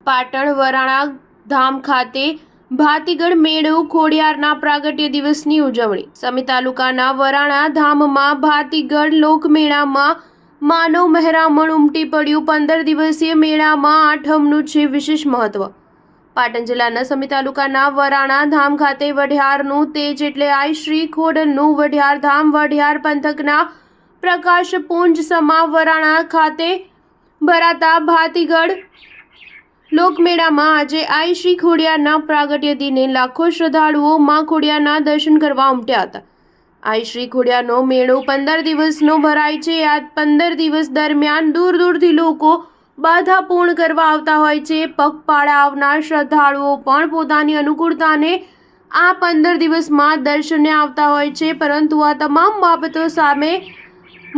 પાટણ વરાણા ધામ ખાતે ભાતીગળ મેળો ખોડિયારના પ્રાગટ્ય દિવસની ઉજવણી. સમી તાલુકાના વરાણા ધામમાં ભાતીગળ લોકમેળામાં માનવ મહેરામણ ઉમટી પડ્યું. 15 દિવસીય મેળામાં આઠમનું છે વિશેષ મહત્વ. પાટણ જિલ્લાના સમી તાલુકાના વરાણા ધામ ખાતે વઢિયારનું તેજ એટલે આઈ શ્રી ખોડલનું વઢિયાર ધામ વઢિયાર પંથકના પ્રકાશપુંજ સમા વરાણા ખાતે ભરાતા ભાતીગળ લોકમેળામાં આજે આઈ શ્રી ખોડિયારના પ્રાગટ્ય દિને લાખો શ્રદ્ધાળુઓ માં ખોડિયારના દર્શન કરવા ઉમટ્યા હતા. આઈ શ્રી ખોડિયારનો મેળો 15 દિવસનો ભરાય છે. આ 15 દિવસ દરમિયાન દૂર દૂરથી લોકો બાધા પૂર્ણ કરવા આવતા હોય છે. પગપાળા આવનાર શ્રદ્ધાળુઓ પણ પોતાની અનુકૂળતાને આ 15 દિવસમાં દર્શને આવતા હોય છે. પરંતુ આ તમામ બાબતો સામે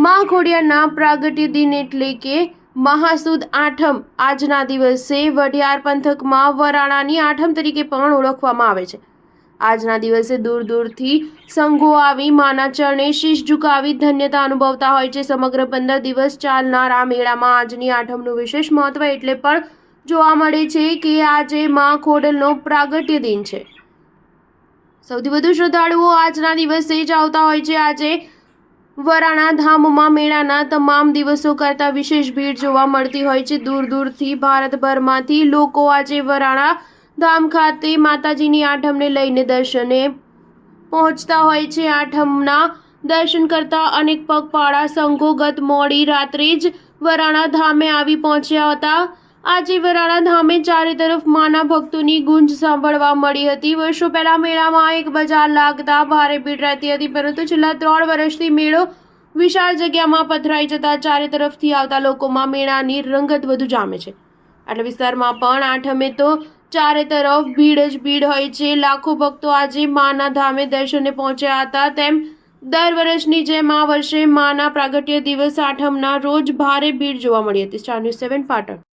માં ખોડિયારના પ્રાગટ્ય દિન એટલે કે મહાસુદ આઠમ આજના દિવસે વઢિયાર પંથકમાં વરાણાની આઠમ તરીકે પણ ઓળખવામાં આવે છે. આજના દિવસે દૂર દૂરથી સંઘો આવી માના ચરણે શીશ ઝુકાવી ધન્યતા અનુભવતા હોય છે. સમગ્ર 15 દિવસ ચાલનાર આ મેળામાં આજની આઠમનું વિશેષ મહત્વ એટલે પણ જોવા મળે છે કે આજે માં ખોડલનો પ્રાગટ્ય દિન છે. સૌથી વધુ શ્રદ્ધાળુઓ આજના દિવસે જ આવતા હોય છે. આજે વરાણા ધામમાં મેળાના તમામ દિવસો કરતાં વિશેષ ભીડ જોવા મળતી હોય છે. દૂર દૂરથી ભારતભરમાંથી લોકો આજે વરાણા ધામ ખાતે માતાજીની આઠમને લઈને દર્શને પહોંચતા હોય છે. આઠમના દર્શન કરતા અનેક પગપાળા સંઘો ગત મોડી રાત્રે જ વરાણા ધામે આવી પહોંચ્યા હતા. આજે વરાણા ધામે ચારે તરફ માના ભક્તોની ગુંજ સાંભળવા મળી હતી. વર્ષો પહેલા મેળામાં એક બજાર લાગતા ભારે ભીડ રહેતી હતી, પરંતુ છેલ્લા 3 વર્ષથી મેળો વિશાળ જગ્યામાં પથરાઈ જતા ચારે તરફથી આવતા લોકોમાં મેળાની રંગત વધુ જામે છે. આટલા વિસ્તારમાં પણ આઠમે તો ચારે તરફ ભીડ જ ભીડ હોય છે. લાખો ભક્તો આજે માના ધામે દર્શને પહોંચ્યા હતા. તેમ દર વર્ષની જેમ આ વર્ષે માના પ્રાગટ્ય દિવસ આઠમના રોજ ભારે ભીડ જોવા મળી હતી. Star news 7 Patan.